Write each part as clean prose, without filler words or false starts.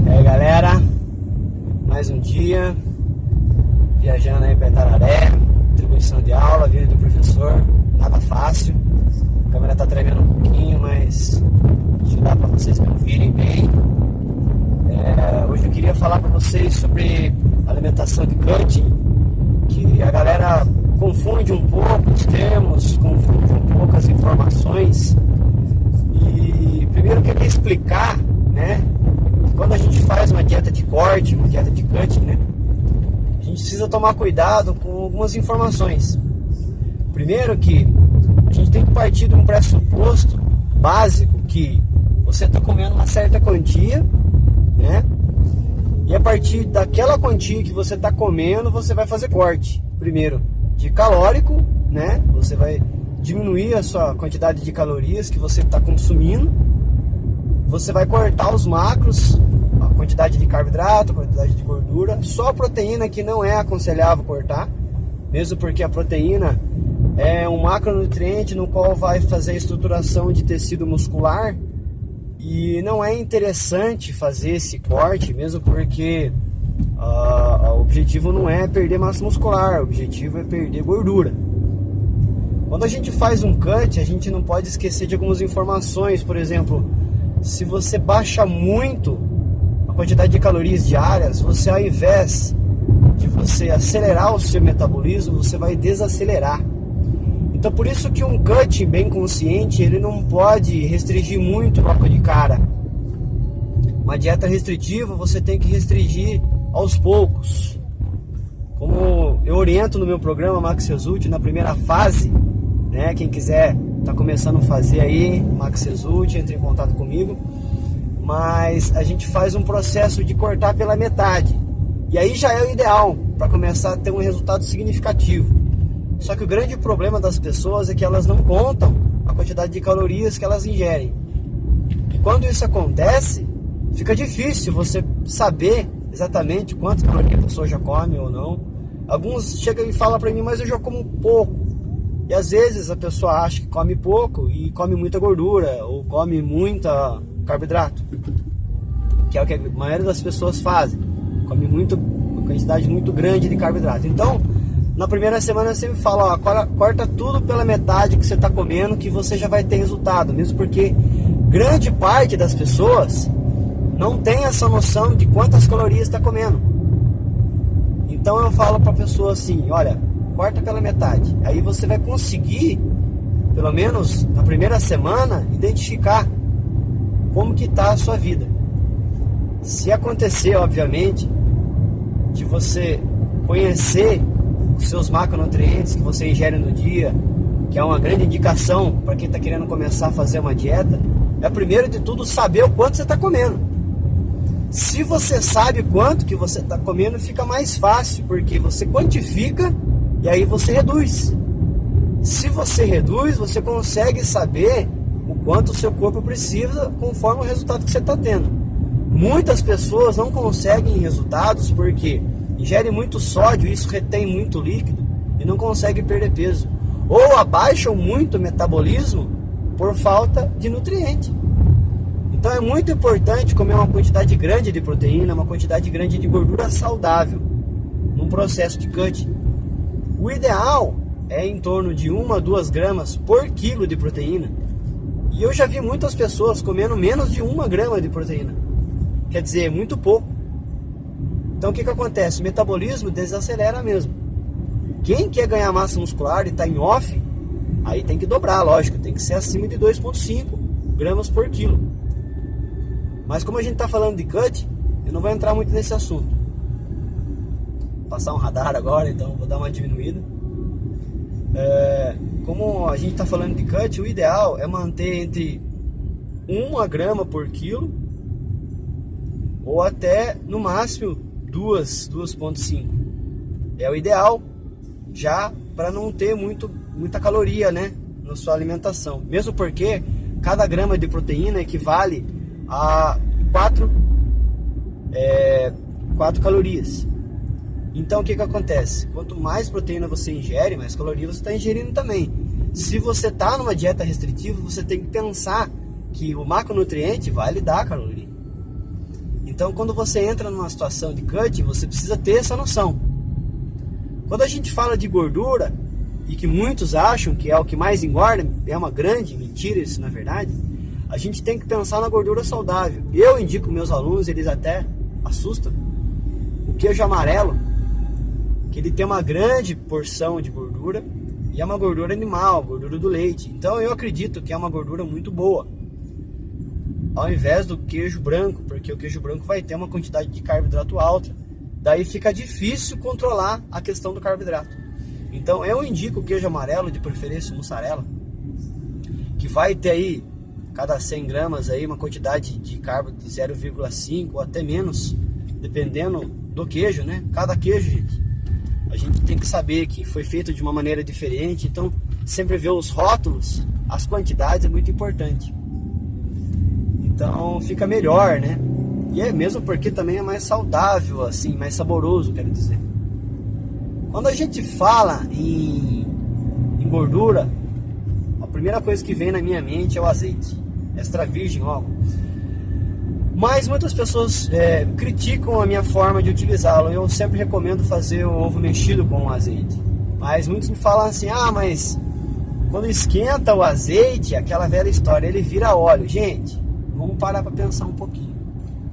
E aí galera, mais um dia viajando aí para Itararé, atribuição de aula, vida do professor, nada fácil. A câmera tá tremendo um pouquinho, mas deixa eu dar para vocês me ouvirem bem. Hoje eu queria falar para vocês sobre alimentação de cutting, que a galera confunde um pouco os termos, confunde um pouco as informações. E primeiro eu queria explicar, né, que quando a gente faz uma dieta de corte, uma dieta de cutting, né, a gente precisa tomar cuidado com algumas informações. Primeiro que a gente tem que partir de um pressuposto básico que você está comendo uma certa quantia, né? E a partir daquela quantia que você está comendo, você vai fazer corte. Primeiro, de calórico, né? Você vai diminuir a sua quantidade de calorias que você está consumindo. Você vai cortar os macros, a quantidade de carboidrato, a quantidade de gordura. Só a proteína que não é aconselhável cortar, mesmo porque a proteína é um macronutriente no qual vai fazer a estruturação de tecido muscular. E não é interessante fazer esse corte, mesmo porque o objetivo não é perder massa muscular, o objetivo é perder gordura. Quando a gente faz um cut, a gente não pode esquecer de algumas informações. Por exemplo, se você baixa muito a quantidade de calorias diárias, você, ao invés de você acelerar o seu metabolismo, você vai desacelerar. Então por isso que um cut bem consciente, ele não pode restringir muito logo de cara. Uma dieta restritiva você tem que restringir aos poucos. Como eu oriento no meu programa Max Result, na primeira fase, né? Quem quiser tá começando a fazer aí, Max Result, entre em contato comigo. Mas a gente faz um processo de cortar pela metade. E aí já é o ideal para começar a ter um resultado significativo. Só que o grande problema das pessoas é que elas não contam a quantidade de calorias que elas ingerem. E quando isso acontece, fica difícil você saber exatamente quantas calorias a pessoa já come ou não. Alguns chegam e falam para mim, mas eu já como pouco. E às vezes a pessoa acha que come pouco e come muita gordura ou come muita carboidrato, que é o que a maioria das pessoas fazem. Come uma quantidade muito grande de carboidrato. Então, na primeira semana eu sempre falo, corta tudo pela metade que você está comendo, que você já vai ter resultado. Mesmo porque grande parte das pessoas não tem essa noção de quantas calorias está comendo. Então eu falo para a pessoa assim, olha, corta pela metade. Aí você vai conseguir, pelo menos na primeira semana, identificar como que está a sua vida. Se acontecer, obviamente, de você conhecer os seus macronutrientes que você ingere no dia, que é uma grande indicação para quem está querendo começar a fazer uma dieta, é primeiro de tudo saber o quanto você está comendo. Se você sabe quanto que você está comendo, fica mais fácil, porque você quantifica e aí você reduz. Se você reduz, você consegue saber o quanto o seu corpo precisa conforme o resultado que você está tendo. Muitas pessoas não conseguem resultados porque ingere muito sódio, isso retém muito líquido e não consegue perder peso. Ou abaixam muito o metabolismo por falta de nutriente. Então é muito importante comer uma quantidade grande de proteína, uma quantidade grande de gordura saudável num processo de cut. O ideal é em torno de 1 a 2 gramas por quilo de proteína. E eu já vi muitas pessoas comendo menos de 1 grama de proteína. Quer dizer, muito pouco. Então o que acontece? O metabolismo desacelera mesmo. Quem quer ganhar massa muscular e está em off, aí tem que dobrar, lógico, tem que ser acima de 2,5 gramas por quilo. Mas como a gente está falando de cut, eu não vou entrar muito nesse assunto. Vou passar um radar agora, então vou dar uma diminuída. Como a gente está falando de cut, o ideal é manter entre 1 grama por quilo ou até no máximo 2,5. É o ideal, já para não ter muita caloria, né, na sua alimentação. Mesmo porque cada grama de proteína equivale a 4 calorias. Então o que acontece? Quanto mais proteína você ingere, mais calorias você está ingerindo também. Se você está numa dieta restritiva, você tem que pensar que o macronutriente vai lhe dar caloria. Então, quando você entra numa situação de cutting, você precisa ter essa noção. Quando a gente fala de gordura, e que muitos acham que é o que mais engorda, é uma grande mentira isso, na verdade, a gente tem que pensar na gordura saudável. Eu indico meus alunos, eles até assustam, o queijo amarelo, que ele tem uma grande porção de gordura, e é uma gordura animal, gordura do leite. Então eu acredito que é uma gordura muito boa, ao invés do queijo branco, porque o queijo branco vai ter uma quantidade de carboidrato alta. Daí fica difícil controlar a questão do carboidrato. Então eu indico o queijo amarelo, de preferência mussarela, que vai ter aí, cada 100 gramas, aí, uma quantidade de carbo de 0,5 ou até menos, dependendo do queijo, né? Cada queijo, gente, a gente tem que saber que foi feito de uma maneira diferente. Então sempre ver os rótulos, as quantidades é muito importante. Então fica melhor, né? E é mesmo porque também é mais saudável, assim, mais saboroso, quero dizer. Quando a gente fala em gordura, a primeira coisa que vem na minha mente é o azeite, extra virgem logo. Mas muitas pessoas criticam a minha forma de utilizá-lo. Eu sempre recomendo fazer o ovo mexido com o azeite. Mas muitos me falam assim, mas quando esquenta o azeite, aquela velha história, ele vira óleo. Gente, vamos parar para pensar um pouquinho.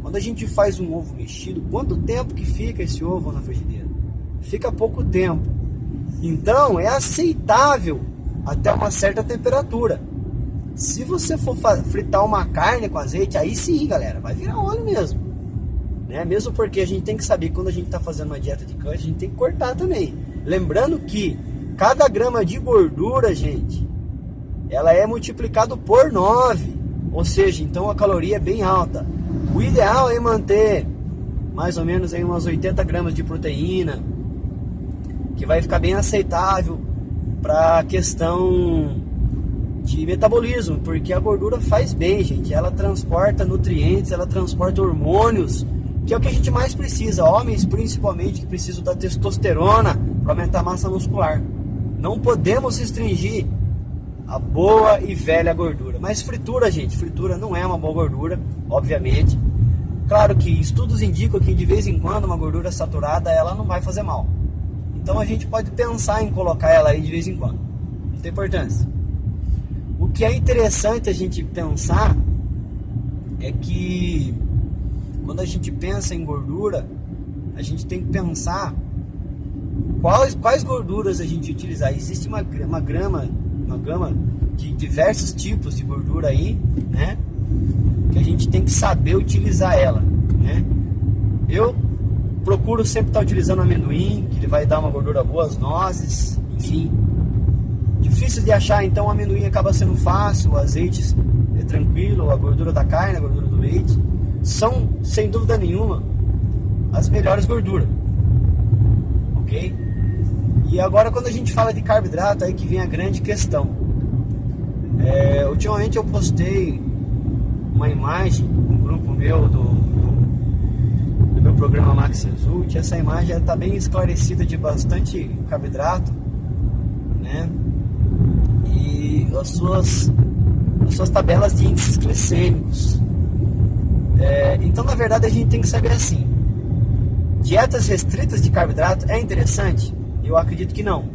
Quando a gente faz um ovo mexido, quanto tempo que fica esse ovo na frigideira? Fica pouco tempo. Então é aceitável até uma certa temperatura. Se você for fritar uma carne com azeite, aí sim, galera, vai virar óleo mesmo, né? Mesmo porque a gente tem que saber que quando a gente está fazendo uma dieta de cut, a gente tem que cortar também. Lembrando que cada grama de gordura, gente, ela é multiplicado por 9. Ou seja, então a caloria é bem alta. O ideal é manter mais ou menos aí umas 80 gramas de proteína, que vai ficar bem aceitável para a questão de metabolismo, porque a gordura faz bem, gente. Ela transporta nutrientes, ela transporta hormônios, que é o que a gente mais precisa. Homens, principalmente, que precisam da testosterona para aumentar a massa muscular. Não podemos restringir a boa e velha gordura. Mas fritura, gente, fritura não é uma boa gordura, obviamente. Claro que estudos indicam que de vez em quando uma gordura saturada, ela não vai fazer mal. Então a gente pode pensar em colocar ela aí de vez em quando. Não tem importância. O que é interessante a gente pensar é que quando a gente pensa em gordura, a gente tem que pensar quais gorduras a gente utilizar. Existe uma gama de diversos tipos de gordura aí, né? Que a gente tem que saber utilizar ela, né? Eu procuro sempre estar utilizando amendoim, que ele vai dar uma gordura boa, as nozes, enfim. Difícil de achar, então o amendoim acaba sendo fácil, o azeite é tranquilo, a gordura da carne, a gordura do leite, são, sem dúvida nenhuma, as melhores gorduras, ok? E agora quando a gente fala de carboidrato, aí que vem a grande questão. Ultimamente eu postei uma imagem no grupo meu do meu programa Max Result. Essa imagem está bem esclarecida de bastante carboidrato, né? E as suas tabelas de índices glicêmicos. Então, na verdade, a gente tem que saber assim: dietas restritas de carboidrato é interessante? Eu acredito que não.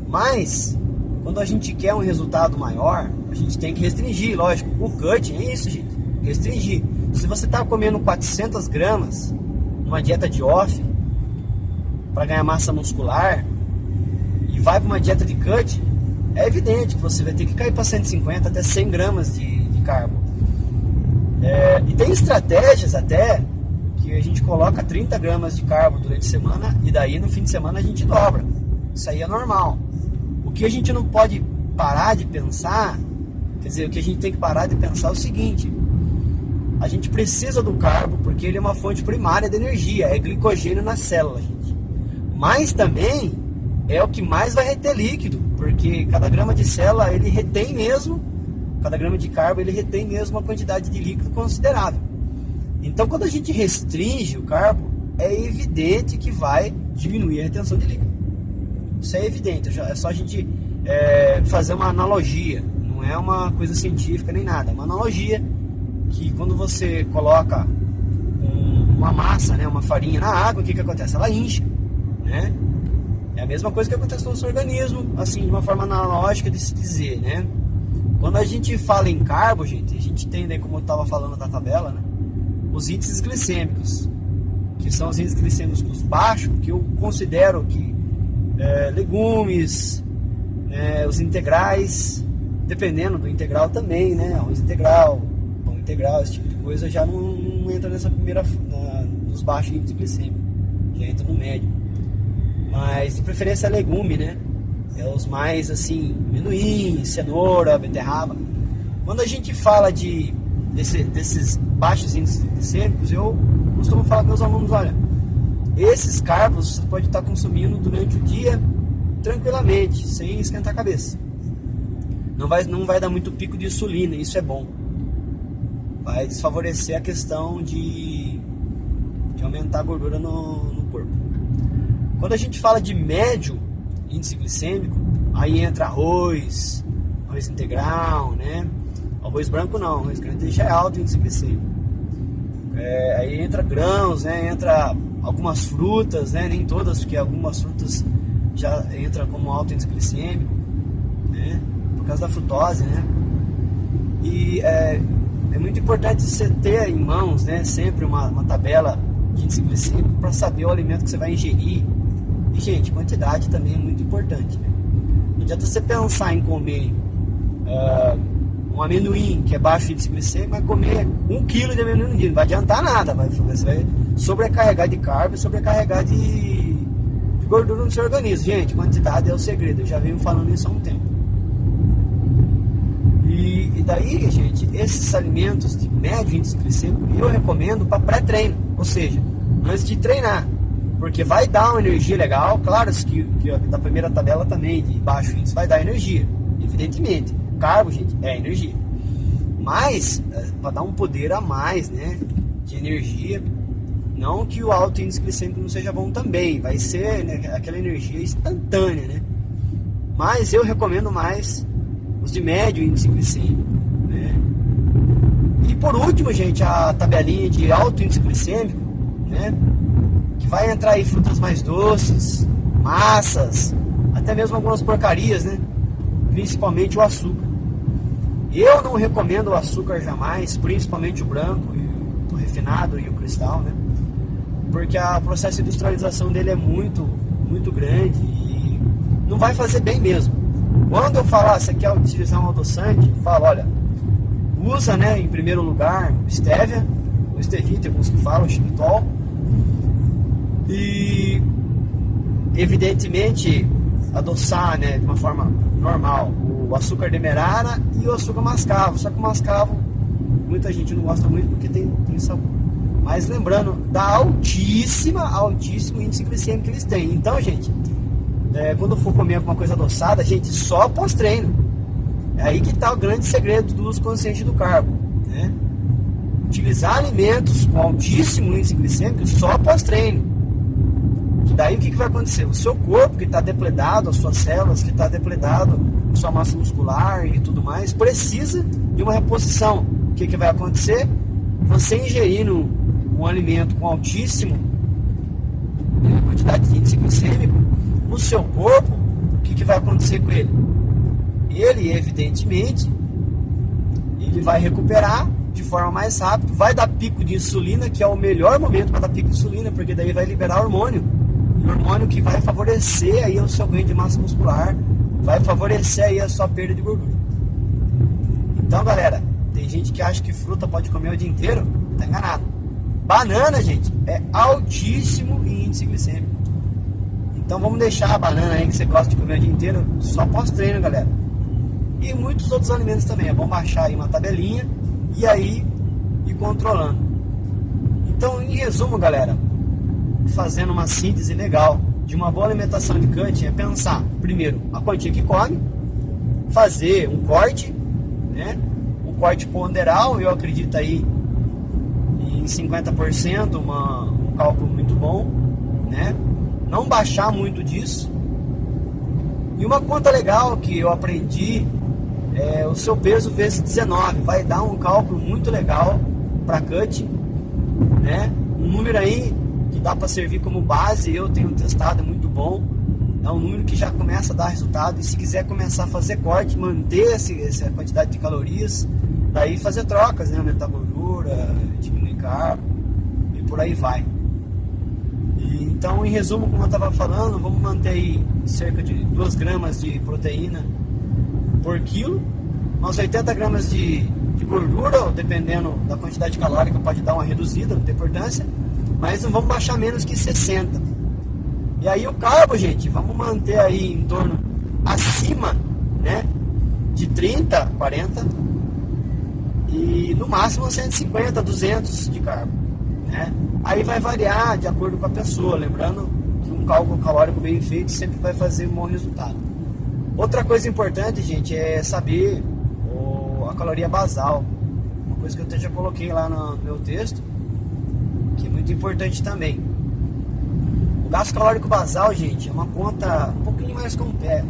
Mas, quando a gente quer um resultado maior, a gente tem que restringir, lógico. O cut é isso, gente. Restringir. Se você está comendo 400 gramas numa dieta de off para ganhar massa muscular e vai para uma dieta de cut, é evidente que você vai ter que cair para 150 até 100 gramas de carbo. E tem estratégias até que a gente coloca 30 gramas de carbo durante a semana e daí no fim de semana a gente dobra. Isso aí é normal. O que a gente não pode parar de pensar, quer dizer, o que a gente tem que parar de pensar é o seguinte: a gente precisa do carbo porque ele é uma fonte primária de energia, é glicogênio na célula, gente. Mas também é o que mais vai reter líquido, porque cada grama de célula ele retém mesmo, cada grama de carbo ele retém mesmo uma quantidade de líquido considerável. Então quando a gente restringe o carbo, é evidente que vai diminuir a retenção de líquido. Isso é evidente, é só a gente fazer uma analogia, não é uma coisa científica nem nada, é uma analogia que quando você coloca massa, né, uma farinha na água, o que acontece? Ela incha, né? É a mesma coisa que acontece no nosso organismo, assim, de uma forma analógica de se dizer, né? Quando a gente fala em carbo, gente, a gente tem, né, como eu estava falando da tabela, né, os índices glicêmicos, que são os índices glicêmicos baixos, que eu considero que legumes, os integrais, dependendo do integral também, né, arroz integral, pão integral, esse tipo de coisa já não entra nessa primeira, nos baixos índices glicêmicos, já entra no médio. Mas de preferência legume, né? É os mais assim, amendoim, cenoura, beterraba. Quando a gente fala desses baixos índices glicêmicos, eu costumo falar para meus alunos, olha, esses carbos você pode estar consumindo durante o dia tranquilamente, sem esquentar a cabeça. Não vai dar muito pico de insulina, isso é bom. Vai desfavorecer a questão de aumentar a gordura no corpo. Quando a gente fala de médio índice glicêmico, aí entra arroz integral, né? Arroz branco não, arroz grande já é alto índice glicêmico. Aí entra grãos, né? Entra algumas frutas, né? Nem todas, porque algumas frutas já entram como alto índice glicêmico, né? Por causa da frutose, né? E é muito importante você ter em mãos, né? Sempre uma tabela de índice glicêmico para saber o alimento que você vai ingerir. E, gente, quantidade também é muito importante, né? Não adianta você pensar em comer um amendoim, que é baixo índice glicêmico, mas comer 1 kg de amendoim, não vai adiantar nada, você vai sobrecarregar de carbo e sobrecarregar de gordura no seu organismo. Gente, quantidade é o segredo, eu já venho falando isso há um tempo. E daí, gente, esses alimentos de médio índice glicêmico eu recomendo para pré-treino, ou seja, antes de treinar. Porque vai dar uma energia legal, claro que da primeira tabela também, de baixo índice, vai dar energia, evidentemente. Carbo, gente, é energia. Mas, para dar um poder a mais, né, de energia, não que o alto índice glicêmico não seja bom também, vai ser, né, aquela energia instantânea, né. Mas eu recomendo mais os de médio índice glicêmico, né. E por último, gente, a tabelinha de alto índice glicêmico, né, que vai entrar aí frutas mais doces, massas, até mesmo algumas porcarias, né? Principalmente o açúcar. Eu não recomendo o açúcar jamais, principalmente o branco, o refinado e o cristal, né? Porque o processo de industrialização dele é muito, muito grande e não vai fazer bem mesmo. Quando eu falar, você quer utilizar um adoçante, eu falo, olha, usa, né, em primeiro lugar, o stevia, o stevia, tem alguns que falam, o xilitol. E evidentemente adoçar, né, de uma forma normal o açúcar demerara e o açúcar mascavo. Só que o mascavo muita gente não gosta muito porque tem sabor. Mas lembrando da altíssimo índice glicêmico que eles têm. Então, gente, quando for comer alguma coisa adoçada, gente, só pós-treino. É aí que está o grande segredo do uso consciente do carbo, né? Utilizar alimentos com altíssimo índice glicêmico só pós-treino. Daí o que vai acontecer? O seu corpo que está depredado, as suas células que está depredado, a sua massa muscular e tudo mais, precisa de uma reposição. O que vai acontecer? Você ingerindo um alimento com altíssimo quantidade de índice glicêmico, o seu corpo, o que vai acontecer com ele? Ele, evidentemente, ele vai recuperar de forma mais rápida, vai dar pico de insulina, que é o melhor momento para dar pico de insulina, porque daí vai liberar hormônio. Hormônio que vai favorecer aí o seu ganho de massa muscular, vai favorecer aí a sua perda de gordura. Então, galera, tem gente que acha que fruta pode comer o dia inteiro, tá enganado. Banana, gente, é altíssimo índice glicêmico. Então vamos deixar a banana aí que você gosta de comer o dia inteiro só pós-treino, galera. E muitos outros alimentos também, é bom baixar aí uma tabelinha e aí ir controlando. Então, em resumo, galera, fazendo uma síntese legal de uma boa alimentação de cutting é pensar, primeiro, a quantia que come, fazer um corte, né? Um corte ponderal, eu acredito aí em 50%, um cálculo muito bom, né? Não baixar muito disso. E uma conta legal que eu aprendi é o seu peso vezes 19, vai dar um cálculo muito legal para cutting, né? um número aí que dá para servir como base, eu tenho testado, é muito bom. É um número que já começa a dar resultado. E se quiser começar a fazer corte, manter essa quantidade de calorias, daí fazer trocas, né? Aumentar a gordura, diminuir carbo e por aí vai. Então, em resumo, como eu estava falando, vamos manter aí cerca de 2 gramas de proteína por quilo, umas 80 gramas de gordura, dependendo da quantidade calórica, pode dar uma reduzida, não tem importância, mas não vamos baixar menos que 60. E aí o carbo, gente, vamos manter aí em torno acima, né, de 30, 40 e no máximo 150, 200 de carbo, né? Aí vai variar de acordo com a pessoa, lembrando que um cálculo calórico bem feito sempre vai fazer um bom resultado. Outra coisa importante, gente, é saber a caloria basal, uma coisa que eu até já coloquei lá no meu texto, que é muito importante também. O gasto calórico basal, gente, é uma conta um pouquinho mais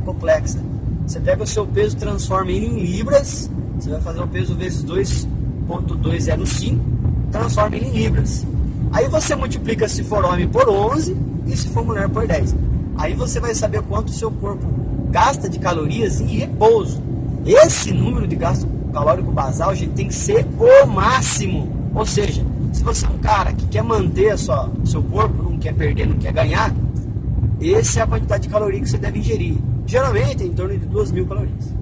complexa. Você pega o seu peso, transforma ele em libras, você vai fazer o peso vezes 2,205, transforma ele em libras. Aí você multiplica se for homem por 11 e se for mulher por 10. Aí você vai saber quanto o seu corpo gasta de calorias em repouso. Esse número de gasto calórico basal, gente, tem que ser o máximo. Ou seja, se você é um cara que quer manter o seu corpo, não quer perder, não quer ganhar, essa é a quantidade de caloria que você deve ingerir. Geralmente é em torno de 2.000 calorias,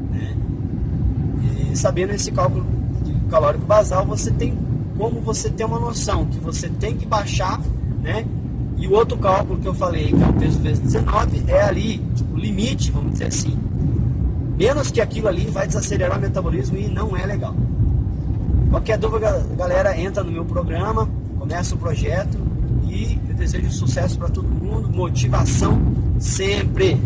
né? E sabendo esse cálculo de calórico basal, você tem como você ter uma noção que você tem que baixar, né? E o outro cálculo que eu falei, que é o peso vezes 19, é ali o limite, vamos dizer assim. Menos que aquilo ali vai desacelerar o metabolismo e não é legal. Qualquer dúvida, galera, entra no meu programa, começa o projeto e eu desejo sucesso para todo mundo, motivação sempre.